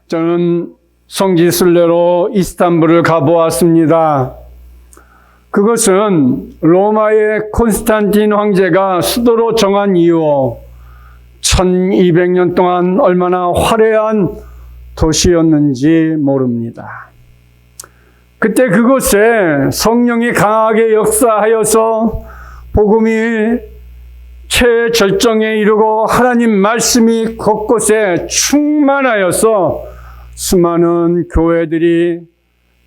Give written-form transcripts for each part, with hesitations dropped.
저는 성지 순례로 이스탄불을 가보았습니다. 그것은 로마의 콘스탄틴 황제가 수도로 정한 이후 1200년 동안 얼마나 화려한 도시였는지 모릅니다. 그때 그곳에 성령이 강하게 역사하여서 복음이 최절정에 이르고 하나님 말씀이 곳곳에 충만하여서 수많은 교회들이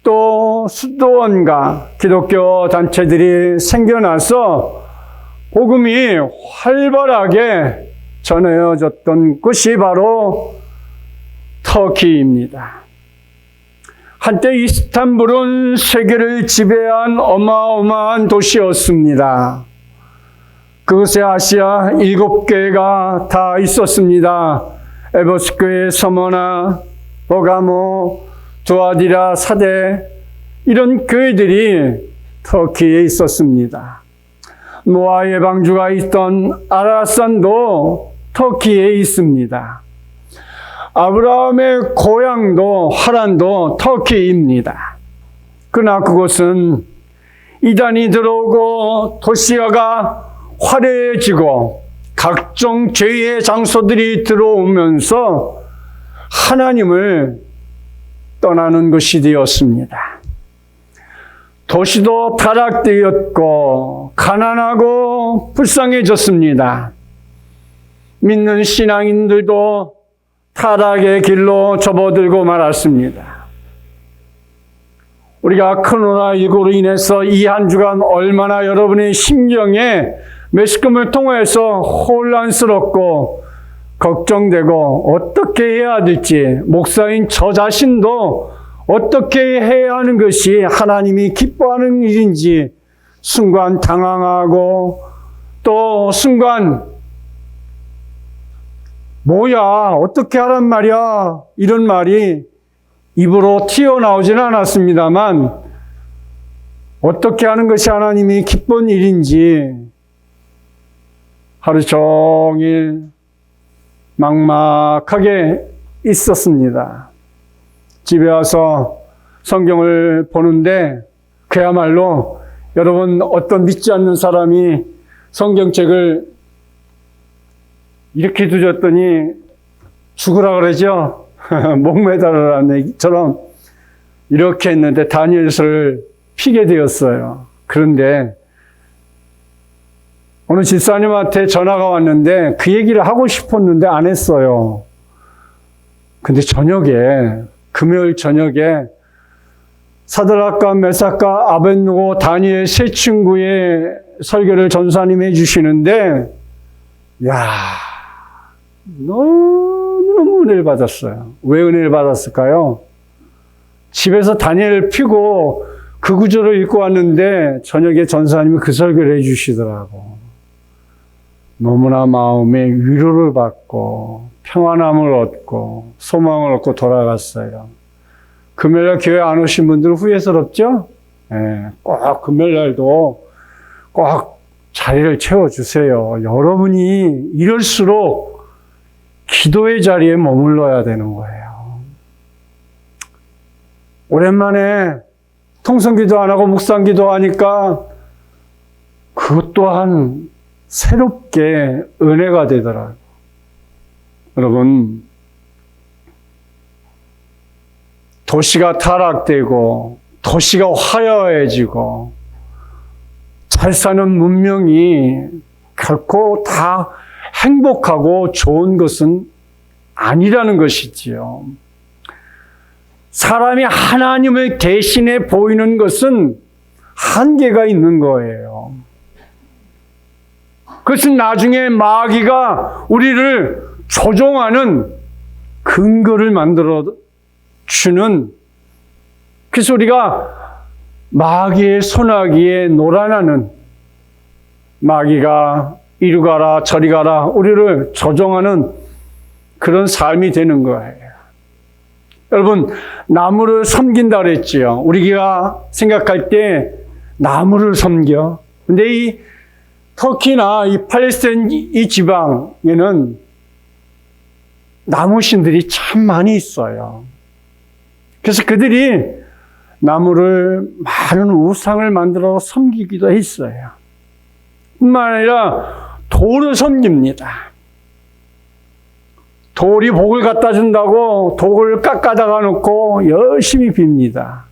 또 수도원과 기독교 단체들이 생겨나서 복음이 활발하게 전해졌던 곳이 바로 터키입니다. 한때 이스탄불은 세계를 지배한 어마어마한 도시였습니다. 그곳에 아시아 7개가 다 있었습니다. 에보스교의 서머나, 버가모, 두아디라, 사데, 이런 교회들이 터키에 있었습니다. 노아 예방주가 있던 아라산도 터키에 있습니다. 아브라함의 고향도 하란도 터키입니다. 그러나 그곳은 이단이 들어오고 도시화가 화려해지고 각종 죄의 장소들이 들어오면서 하나님을 떠나는 것이 되었습니다. 도시도 타락되었고 가난하고 불쌍해졌습니다. 믿는 신앙인들도 타락의 길로 접어들고 말았습니다. 우리가 코로나19로 인해서 이 한 주간 얼마나 여러분의 심령에 매스컴을 통해서 혼란스럽고 걱정되고 어떻게 해야 될지, 목사인 저 자신도 어떻게 해야 하는 것이 하나님이 기뻐하는 일인지 순간 당황하고 또 순간 뭐야 어떻게 하란 말이야 이런 말이 입으로 튀어나오지는 않았습니다만 어떻게 하는 것이 하나님이 기쁜 일인지 하루 종일 막막하게 있었습니다. 집에 와서 성경을 보는데 그야말로 여러분 어떤 믿지 않는 사람이 성경책을 이렇게 두셨더니 죽으라 그러죠. 목매달으라는 얘기처럼 이렇게 했는데 다니엘서를 피게 되었어요. 그런데 어느 집사님한테 전화가 왔는데 그 얘기를 하고 싶었는데 안 했어요. 근데 금요일 저녁에 사드락과 메삭과 아벳느고 다니엘 세 친구의 설교를 전사님이 해주시는데 너무너무 은혜를 받았어요. 왜 은혜를 받았을까요? 집에서 다니엘을 피고 그 구절을 읽고 왔는데 저녁에 전사님이 그 설교를 해주시더라고. 너무나 마음에 위로를 받고 평안함을 얻고 소망을 얻고 돌아갔어요. 금요일날 교회 안 오신 분들 후회스럽죠? 꼭 금요일날도 꼭 자리를 채워주세요. 여러분이 이럴수록 기도의 자리에 머물러야 되는 거예요. 오랜만에 통성기도 안 하고 묵상기도 하니까 그것 또한 새롭게 은혜가 되더라고요. 여러분, 도시가 타락되고 도시가 화려해지고 잘 사는 문명이 결코 다 행복하고 좋은 것은 아니라는 것이지요. 사람이 하나님을 대신해 보이는 것은 한계가 있는 거예요. 그것은 나중에 마귀가 우리를 조종하는 근거를 만들어 주는, 그래서 우리가 마귀의 소나기에 놀아나는, 마귀가 이리 가라 저리 가라 우리를 조종하는 그런 삶이 되는 거예요. 여러분, 나무를 섬긴다 그랬지요. 우리가 생각할 때 나무를 섬겨. 근데 이 터키나 이 팔레스타인 이 지방에는 나무신들이 참 많이 있어요. 그래서 그들이 나무를 많은 우상을 만들어 섬기기도 했어요. 뿐만 아니라 돌을 섬깁니다. 돌이 복을 갖다 준다고 돌을 깎아다가 놓고 열심히 빕니다.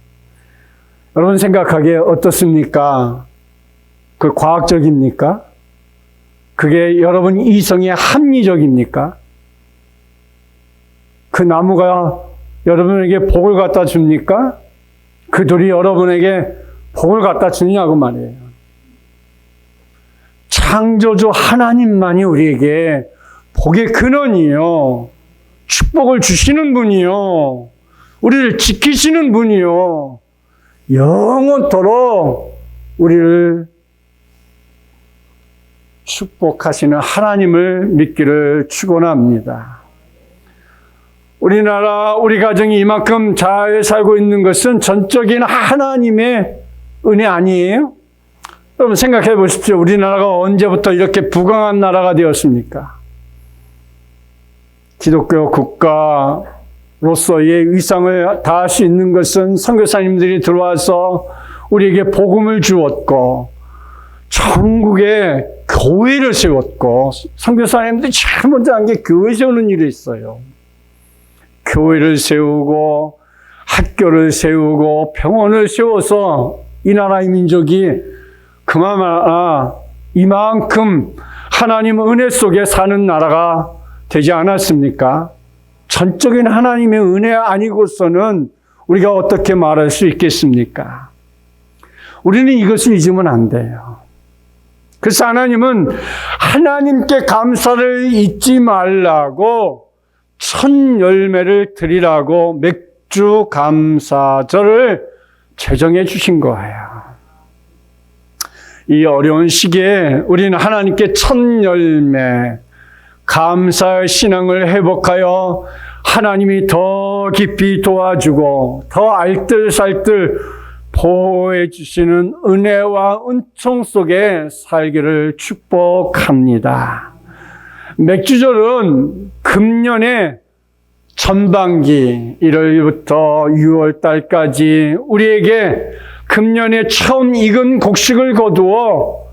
여러분 생각하기에 어떻습니까? 그 과학적입니까? 그게 여러분 이성에 합리적입니까? 그 나무가 여러분에게 복을 갖다 줍니까? 그 돌이 여러분에게 복을 갖다 주냐고 말이에요. 창조주 하나님만이 우리에게 복의 근원이요. 축복을 주시는 분이요. 우리를 지키시는 분이요. 영원토록 우리를 축복하시는 하나님을 믿기를 축원합니다. 우리나라, 우리 가정이 이만큼 잘 살고 있는 것은 전적인 하나님의 은혜 아니에요? 여러분 생각해 보십시오. 우리나라가 언제부터 이렇게 부강한 나라가 되었습니까? 기독교 국가로서의 위상을 다할 수 있는 것은 선교사님들이 들어와서 우리에게 복음을 주었고 전국에 교회를 세웠고, 선교사님들이 제일 먼저 한 게 교회 세우는 일이 있어요. 교회를 세우고 학교를 세우고 병원을 세워서 이 나라의 민족이 그나마 이만큼 하나님 은혜 속에 사는 나라가 되지 않았습니까? 전적인 하나님의 은혜 아니고서는 우리가 어떻게 말할 수 있겠습니까? 우리는 이것을 잊으면 안 돼요. 그래서 하나님은 하나님께 감사를 잊지 말라고 첫 열매를 드리라고 맥주 감사절을 제정해 주신 거예요. 이 어려운 시기에 우리는 하나님께 첫 열매, 감사의 신앙을 회복하여 하나님이 더 깊이 도와주고 더 알뜰살뜰 보호해 주시는 은혜와 은총 속에 살기를 축복합니다. 맥주절은 금년의 전반기 1월부터 6월 달까지 우리에게 금년에 처음 익은 곡식을 거두어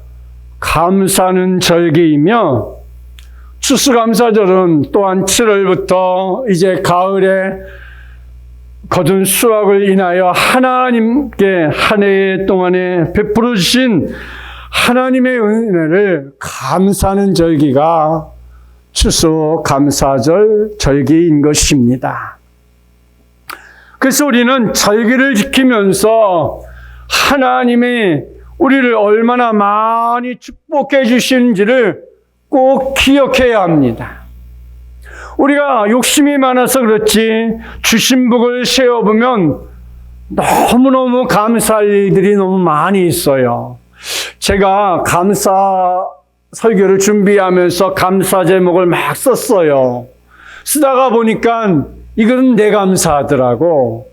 감사하는 절기이며, 추수감사절은 또한 7월부터 이제 가을에 거둔 수확을 인하여 하나님께 한 해 동안에 베풀어 주신 하나님의 은혜를 감사하는 절기가 추수감사절 절기인 것입니다. 그래서 우리는 절기를 지키면서 하나님이 우리를 얼마나 많이 축복해 주시는지를 꼭 기억해야 합니다. 우리가 욕심이 많아서 그렇지 주신 복을 세어보면 너무너무 감사할 일들이 너무 많이 있어요. 제가 감사 설교를 준비하면서 감사 제목을 막 썼어요. 쓰다가 보니까 이건 내 감사하더라고.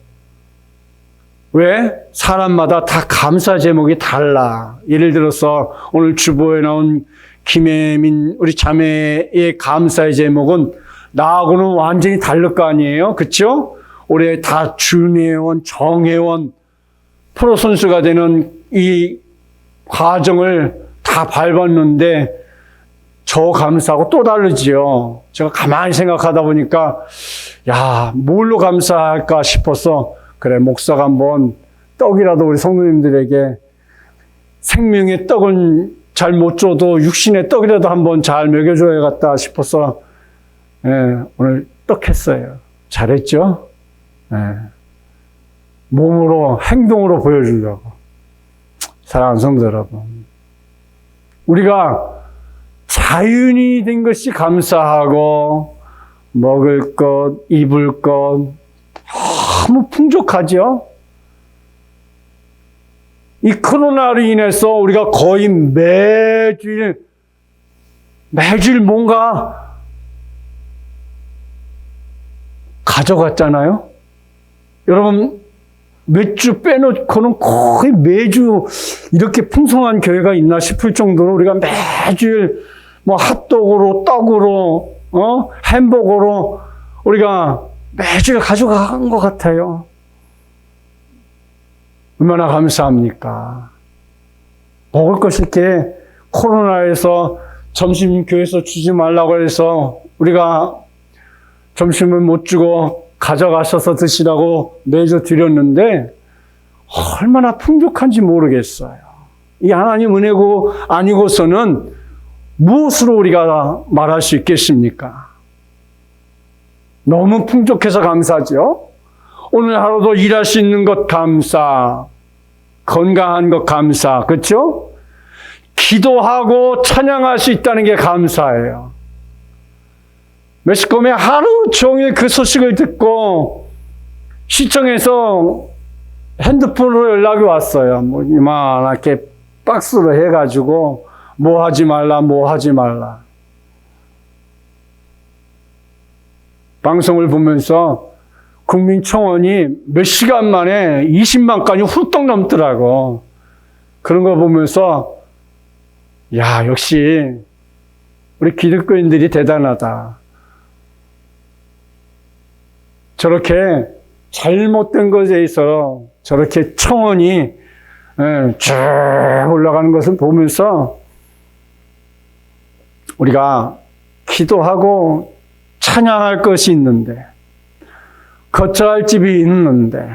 왜? 사람마다 다 감사 제목이 달라. 예를 들어서 오늘 주보에 나온 김혜민 우리 자매의 감사의 제목은 나하고는 완전히 다를 거 아니에요? 그렇죠? 올해 다 준회원, 정회원, 프로 선수가 되는 이 과정을 다 밟았는데 저 감사하고 또 다르지요. 제가 가만히 생각하다 보니까 야, 뭘로 감사할까 싶어서 그래, 목사가 한번 떡이라도 우리 성도님들에게 생명의 떡은 잘 못 줘도 육신의 떡이라도 한번 잘 먹여줘야겠다 싶어서 오늘 떡 했어요. 잘했죠? 몸으로, 행동으로 보여주려고. 사랑하는 성도 여러분, 우리가 자연이 된 것이 감사하고 먹을 것, 입을 것 너무 풍족하죠? 이 코로나로 인해서 우리가 거의 매주일 뭔가 가져갔잖아요? 여러분, 몇 주 빼놓고는 거의 매주 이렇게 풍성한 교회가 있나 싶을 정도로 우리가 매주일 뭐 핫도그로, 떡으로, 햄버거로 우리가 매주 가져간 것 같아요. 얼마나 감사합니까? 먹을 것을 이렇게 코로나에서 점심 교회에서 주지 말라고 해서 우리가 점심을 못 주고 가져가셔서 드시라고 매주 드렸는데 얼마나 풍족한지 모르겠어요. 이 하나님 은혜고 아니고서는 무엇으로 우리가 말할 수 있겠습니까? 너무 풍족해서 감사죠. 오늘 하루도 일할 수 있는 것 감사, 건강한 것 감사, 그렇죠? 기도하고 찬양할 수 있다는 게 감사해요. 매스컴에 하루 종일 그 소식을 듣고 시청에서 핸드폰으로 연락이 왔어요. 뭐 이만하게 박스로 해가지고 뭐 하지 말라, 뭐 하지 말라. 방송을 보면서 국민청원이 몇 시간 만에 20만 건이 훌떡 넘더라고. 그런 거 보면서 야, 역시 우리 기독교인들이 대단하다. 저렇게 잘못된 것에 있어 저렇게 청원이 쭉 올라가는 것을 보면서 우리가 기도하고 찬양할 것이 있는데, 거쳐야 할 집이 있는데,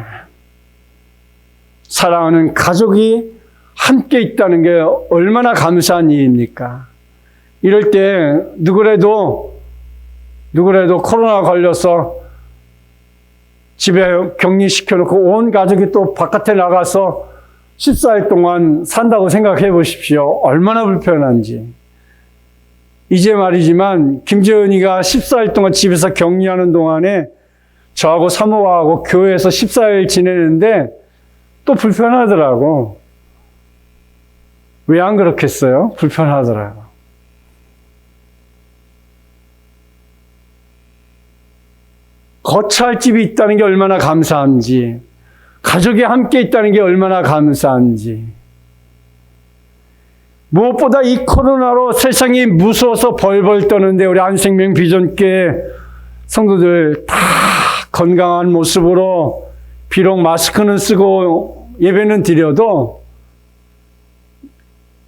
사랑하는 가족이 함께 있다는 게 얼마나 감사한 일입니까? 이럴 때 누구라도 코로나 걸려서 집에 격리시켜놓고 온 가족이 또 바깥에 나가서 14일 동안 산다고 생각해 보십시오. 얼마나 불편한지. 이제 말이지만 김재은이가 14일 동안 집에서 격리하는 동안에 저하고 사모하고 교회에서 14일 지내는데 또 불편하더라고. 왜 안 그렇겠어요? 불편하더라고. 거처할 집이 있다는 게 얼마나 감사한지, 가족이 함께 있다는 게 얼마나 감사한지. 무엇보다 이 코로나로 세상이 무서워서 벌벌 떠는데 우리 안생명 비전교회 성도들 다 건강한 모습으로 비록 마스크는 쓰고 예배는 드려도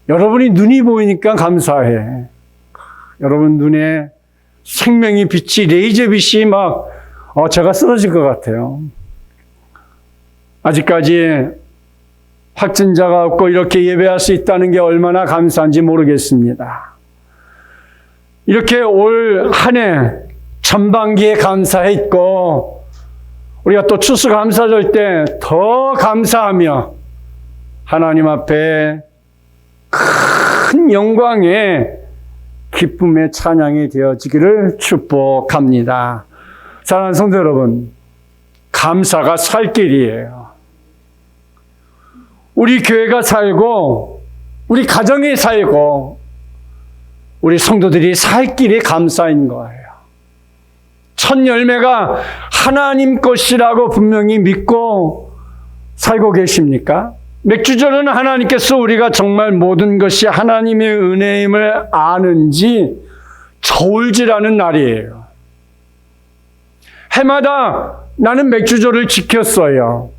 여러분이 눈이 보이니까 감사해. 여러분 눈에 생명의 빛이, 레이저 빛이 막 제가 쓰러질 것 같아요. 아직까지 확진자가 없고 이렇게 예배할 수 있다는 게 얼마나 감사한지 모르겠습니다. 이렇게 올 한 해 전반기에 감사했고 우리가 또 추수감사절 때 더 감사하며 하나님 앞에 큰 영광의 기쁨의 찬양이 되어지기를 축복합니다. 사랑하는 성도 여러분, 감사가 살 길이에요. 우리 교회가 살고 우리 가정이 살고 우리 성도들이 살 길이 감사인 거예요. 첫 열매가 하나님 것이라고 분명히 믿고 살고 계십니까? 맥주절은 하나님께서 우리가 정말 모든 것이 하나님의 은혜임을 아는지 저울질하는 날이에요. 해마다 나는 맥주절을 지켰어요.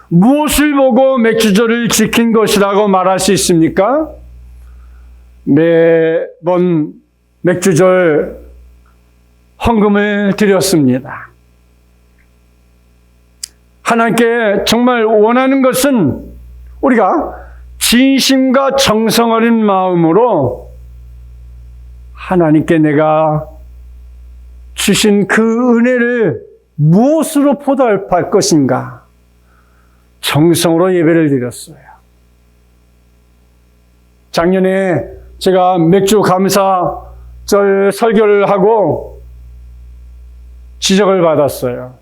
무엇을 보고 맥주절을 지킨 것이라고 말할 수 있습니까? 매번 맥주절 헌금을 드렸습니다. 하나님께 정말 원하는 것은 우리가 진심과 정성 어린 마음으로 하나님께 내가 주신 그 은혜를 무엇으로 보답할 것인가 정성으로 예배를 드렸어요. 작년에 제가 맥주 감사절 설교를 하고 지적을 받았어요.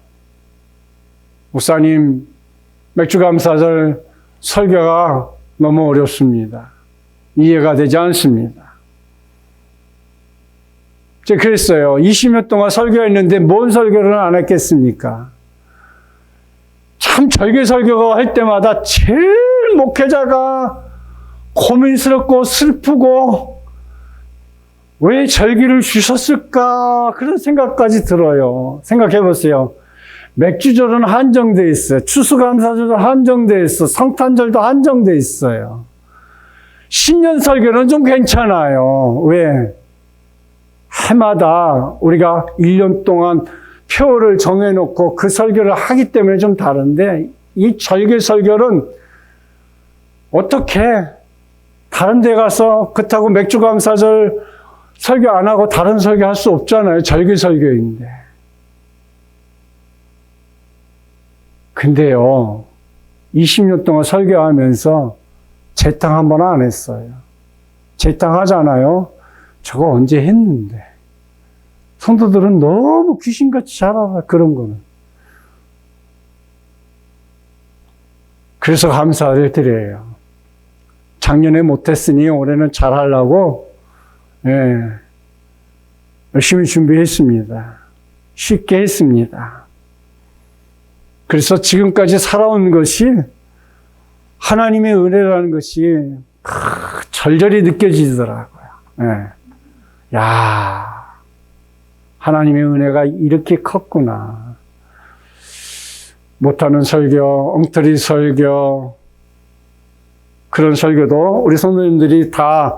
목사님, 맥주 감사절 설교가 너무 어렵습니다. 이해가 되지 않습니다. 제가 그랬어요. 20년 동안 설교했는데 뭔 설교를 안 했겠습니까? 참 절개 설교가 할 때마다 제일 목회자가 고민스럽고 슬프고 왜 절기를 주셨을까? 그런 생각까지 들어요. 생각해 보세요. 맥주절은 한정돼 있어요. 추수감사절도 한정돼 있어. 성탄절도 한정돼 있어요. 신년 설교는 좀 괜찮아요. 왜? 해마다 우리가 1년 동안 표를 정해놓고 그 설교를 하기 때문에 좀 다른데, 이 절기 설교는 어떻게 다른 데 가서 그렇다고 맥주감사절 설교 안 하고 다른 설교 할 수 없잖아요. 절기 설교인데. 근데요, 20년 동안 설교하면서 재탕 한 번 안 했어요. 재탕 하잖아요. 저거 언제 했는데. 성도들은 너무 귀신같이 잘 알아, 그런 거는. 그래서 감사를 드려요. 작년에 못했으니 올해는 잘하려고 열심히 준비했습니다. 쉽게 했습니다. 그래서 지금까지 살아온 것이 하나님의 은혜라는 것이 절절히 느껴지더라고요. 야, 하나님의 은혜가 이렇게 컸구나. 못하는 설교, 엉터리 설교, 그런 설교도 우리 성도님들이 다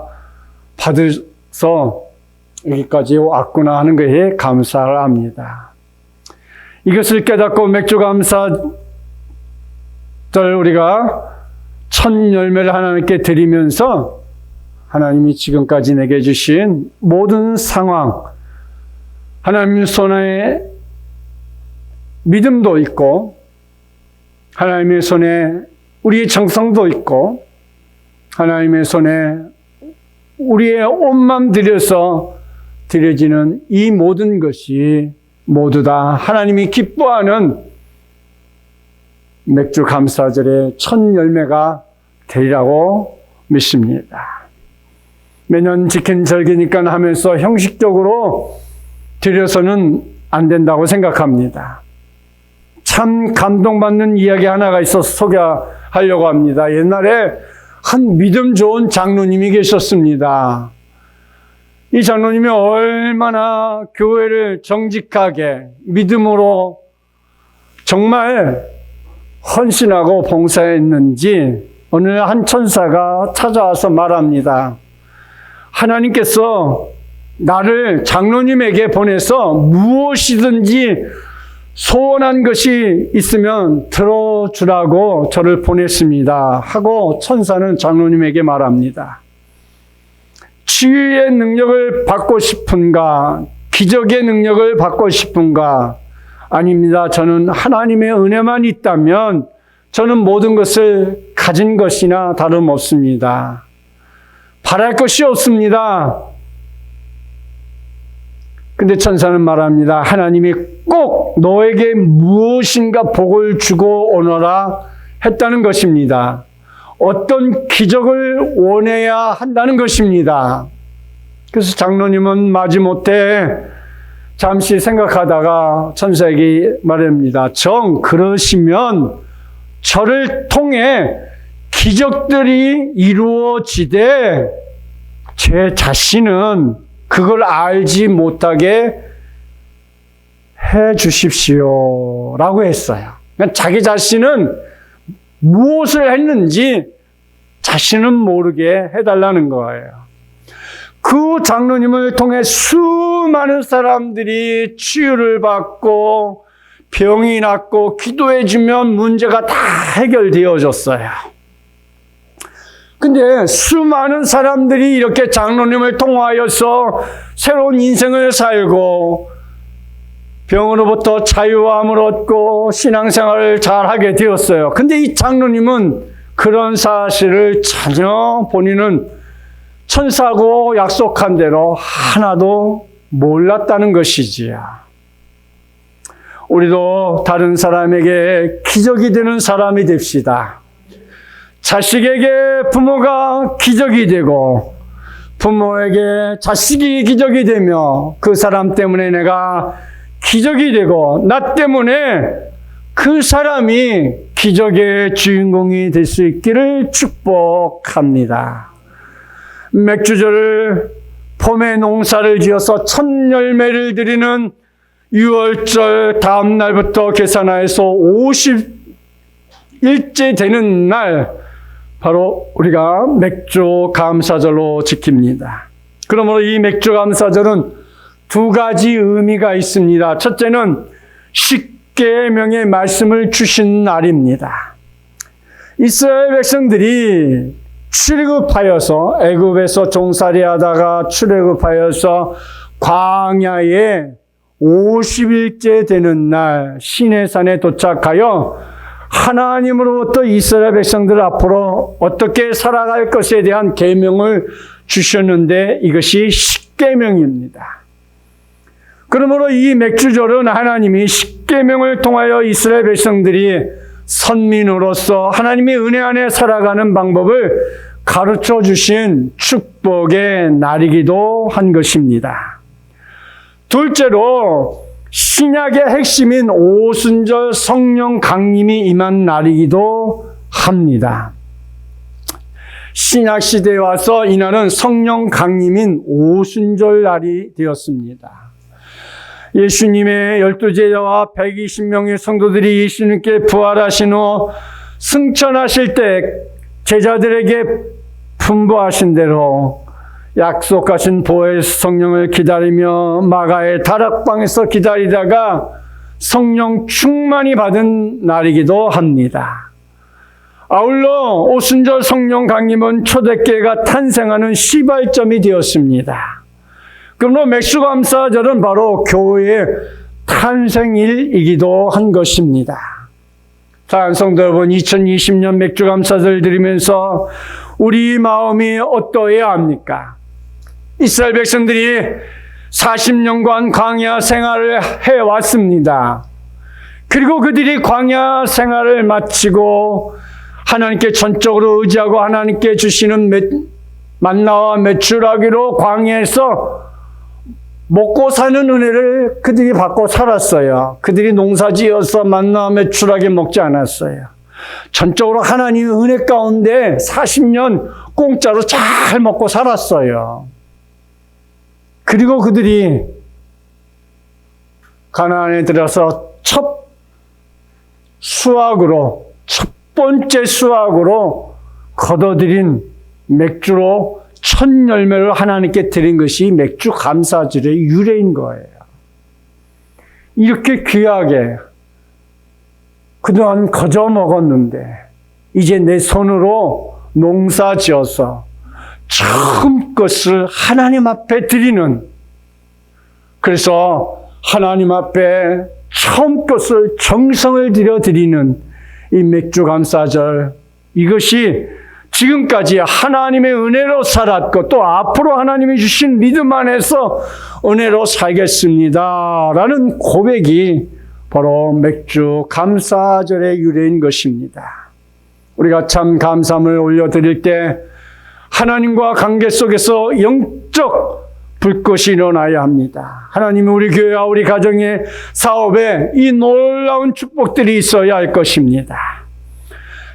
받아서 여기까지 왔구나 하는 것에 감사를 합니다. 이것을 깨닫고 맥주감사절 우리가 첫 열매를 하나님께 드리면서 하나님이 지금까지 내게 주신 모든 상황, 하나님 손에 믿음도 있고 하나님의 손에 우리의 정성도 있고 하나님의 손에 우리의 온 마음 들여서 드려지는 이 모든 것이 모두 다 하나님이 기뻐하는 맥주 감사절의 첫 열매가 되리라고 믿습니다. 매년 지킨 절기니까 하면서 형식적으로 드려서는 안 된다고 생각합니다. 참 감동받는 이야기 하나가 있어서 소개하려고 합니다. 옛날에 한 믿음 좋은 장로님이 계셨습니다. 이 장로님이 얼마나 교회를 정직하게 믿음으로 정말 헌신하고 봉사했는지 어느 한 천사가 찾아와서 말합니다. 하나님께서 나를 장로님에게 보내서 무엇이든지 소원한 것이 있으면 들어주라고 저를 보냈습니다. 하고 천사는 장로님에게 말합니다. 치유의 능력을 받고 싶은가? 기적의 능력을 받고 싶은가? 아닙니다. 저는 하나님의 은혜만 있다면 저는 모든 것을 가진 것이나 다름없습니다. 바랄 것이 없습니다. 근데 천사는 말합니다. 하나님이 꼭 너에게 무엇인가 복을 주고 오너라 했다는 것입니다. 어떤 기적을 원해야 한다는 것입니다. 그래서 장로님은 마지못해 잠시 생각하다가 천사에게 말합니다. 그러시면 저를 통해 기적들이 이루어지되 제 자신은 그걸 알지 못하게 해 주십시오 라고 했어요. 그러니까 자기 자신은 무엇을 했는지 자신은 모르게 해달라는 거예요. 그 장로님을 통해 수많은 사람들이 치유를 받고 병이 낫고 기도해주면 문제가 다 해결되어졌어요. 근데 수많은 사람들이 이렇게 장로님을 통하여서 새로운 인생을 살고 병으로부터 자유함을 얻고 신앙생활을 잘하게 되었어요. 근데 이 장로님은 그런 사실을 전혀 본인은 천사하고 약속한 대로 하나도 몰랐다는 것이지요. 우리도 다른 사람에게 기적이 되는 사람이 됩시다. 자식에게 부모가 기적이 되고 부모에게 자식이 기적이 되며 그 사람 때문에 내가 기적이 되고 나 때문에 그 사람이 기적의 주인공이 될 수 있기를 축복합니다. 맥주절을 봄에 농사를 지어서 첫 열매를 드리는 6월절 다음 날부터 계산하여서 50일째 되는 날, 바로 우리가 맥주 감사절로 지킵니다. 그러므로 이 맥주 감사절은 두 가지 의미가 있습니다. 첫째는 십계명의 말씀을 주신 날입니다. 이스라엘 백성들이 출애굽하여서 애굽에서 종살이하다가 출애굽하여서 광야에 50일째 되는 날 시내산에 도착하여 하나님으로부터 이스라엘 백성들 앞으로 어떻게 살아갈 것에 대한 계명을 주셨는데 이것이 십계명입니다. 그러므로 이 맥주절은 하나님이 십계명을 통하여 이스라엘 백성들이 선민으로서 하나님의 은혜 안에 살아가는 방법을 가르쳐 주신 축복의 날이기도 한 것입니다. 둘째로 신약의 핵심인 오순절 성령 강림이 임한 날이기도 합니다. 신약 시대에 와서 이날은 성령 강림인 오순절 날이 되었습니다. 예수님의 12제자와 120명의 성도들이 예수님께 부활하신 후 승천하실 때 제자들에게 분부하신 대로 약속하신 보혜사 성령을 기다리며 마가의 다락방에서 기다리다가 성령 충만히 받은 날이기도 합니다. 아울러 오순절 성령 강림은 초대교회가 탄생하는 시발점이 되었습니다. 그러므로 맥주감사절은 바로 교회의 탄생일이기도 한 것입니다. 사랑하는 성도 여러분, 2020년 맥주감사절 드리면서 우리 마음이 어떠해야 합니까? 이스라엘 백성들이 40년간 광야 생활을 해왔습니다. 그리고 그들이 광야 생활을 마치고 하나님께 전적으로 의지하고 하나님께 주시는 만나와 메추라기로 광야에서 먹고 사는 은혜를 그들이 받고 살았어요. 그들이 농사지어서 만나와 메추라기 먹지 않았어요. 전적으로 하나님의 은혜 가운데 40년 공짜로 잘 먹고 살았어요. 그리고 그들이 가나안에 들어서 첫 번째 수확으로 거둬들인 맥주로 첫 열매를 하나님께 드린 것이 맥주 감사절의 유래인 거예요. 이렇게 귀하게 그동안 거저 먹었는데 이제 내 손으로 농사 지어서 처음 것을 하나님 앞에 드리는, 그래서 하나님 앞에 처음 것을 정성을 들여 드리는 이 맥주 감사절, 이것이 지금까지 하나님의 은혜로 살았고 또 앞으로 하나님이 주신 믿음 안에서 은혜로 살겠습니다 라는 고백이 바로 맥주 감사절의 유래인 것입니다. 우리가 참 감사함을 올려드릴 때 하나님과 관계 속에서 영적 불꽃이 일어나야 합니다. 하나님이 우리 교회와 우리 가정의 사업에 이 놀라운 축복들이 있어야 할 것입니다.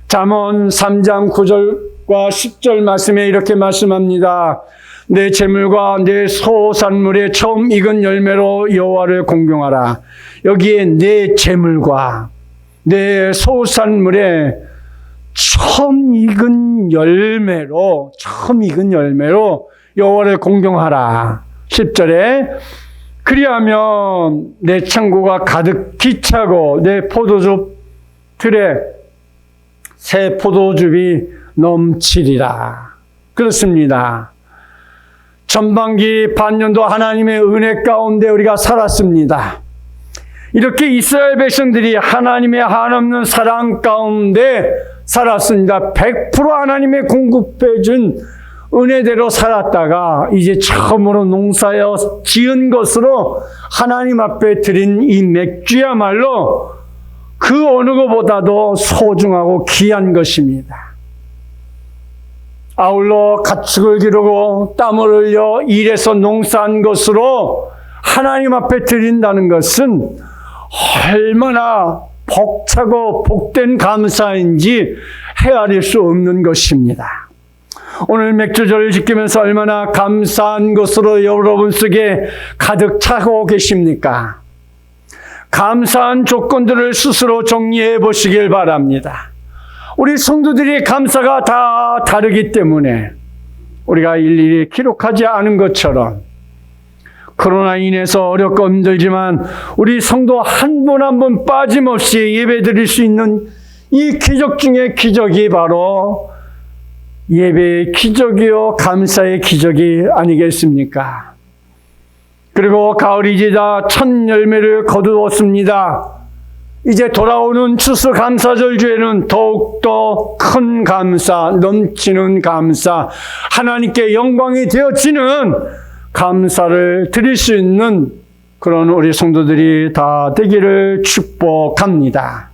잠언 3장 9절과 10절 말씀에 이렇게 말씀합니다. 내 재물과 내 소산물의 처음 익은 열매로 여호와를 공경하라. 여기에 내 재물과 내 소산물의 처음 익은 열매로 여호와를 공경하라. 10절에 그리하면 내 창고가 가득히 차고 내 포도주 틀에 새 포도즙이 넘치리라. 그렇습니다. 전반기 반년도 하나님의 은혜 가운데 우리가 살았습니다. 이렇게 이스라엘 백성들이 하나님의 한없는 사랑 가운데 살았습니다. 100% 하나님의 공급해 준 은혜대로 살았다가 이제 처음으로 농사여 지은 것으로 하나님 앞에 드린 이 맥주야말로 그 어느 것보다도 소중하고 귀한 것입니다. 아울러 가축을 기르고 땀을 흘려 일해서 농사한 것으로 하나님 앞에 드린다는 것은 얼마나 벅차고 복된 감사인지 헤아릴 수 없는 것입니다. 오늘 맥주절을 지키면서 얼마나 감사한 것으로 여러분 속에 가득 차고 계십니까? 감사한 조건들을 스스로 정리해 보시길 바랍니다. 우리 성도들이 감사가 다 다르기 때문에 우리가 일일이 기록하지 않은 것처럼 코로나 인해서 어렵고 힘들지만 우리 성도 한 분 한 분 빠짐없이 예배 드릴 수 있는 이 기적 중에 기적이 바로 예배의 기적이요 감사의 기적이 아니겠습니까? 그리고 가을이 지나 첫 열매를 거두었습니다. 이제 돌아오는 추수감사절 주에는 더욱더 큰 감사, 넘치는 감사, 하나님께 영광이 되어지는 감사를 드릴 수 있는 그런 우리 성도들이 다 되기를 축복합니다.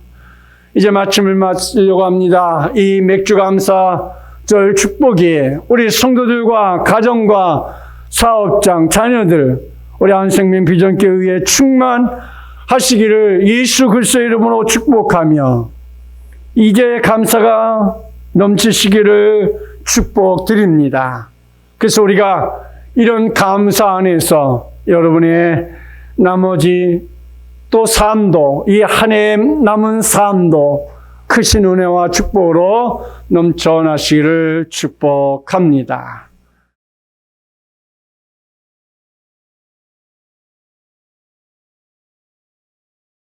이제 마침을 맞으려고 합니다. 이 맥주감사절 축복이 우리 성도들과 가정과 사업장, 자녀들, 우리 한생명 비전교회에 충만하시기를 예수 그리스도의 이름으로 축복하며 이제 감사가 넘치시기를 축복드립니다. 그래서 우리가 이런 감사 안에서 여러분의 나머지 또 삶도, 이 한 해 남은 삶도 크신 은혜와 축복으로 넘쳐나시기를 축복합니다.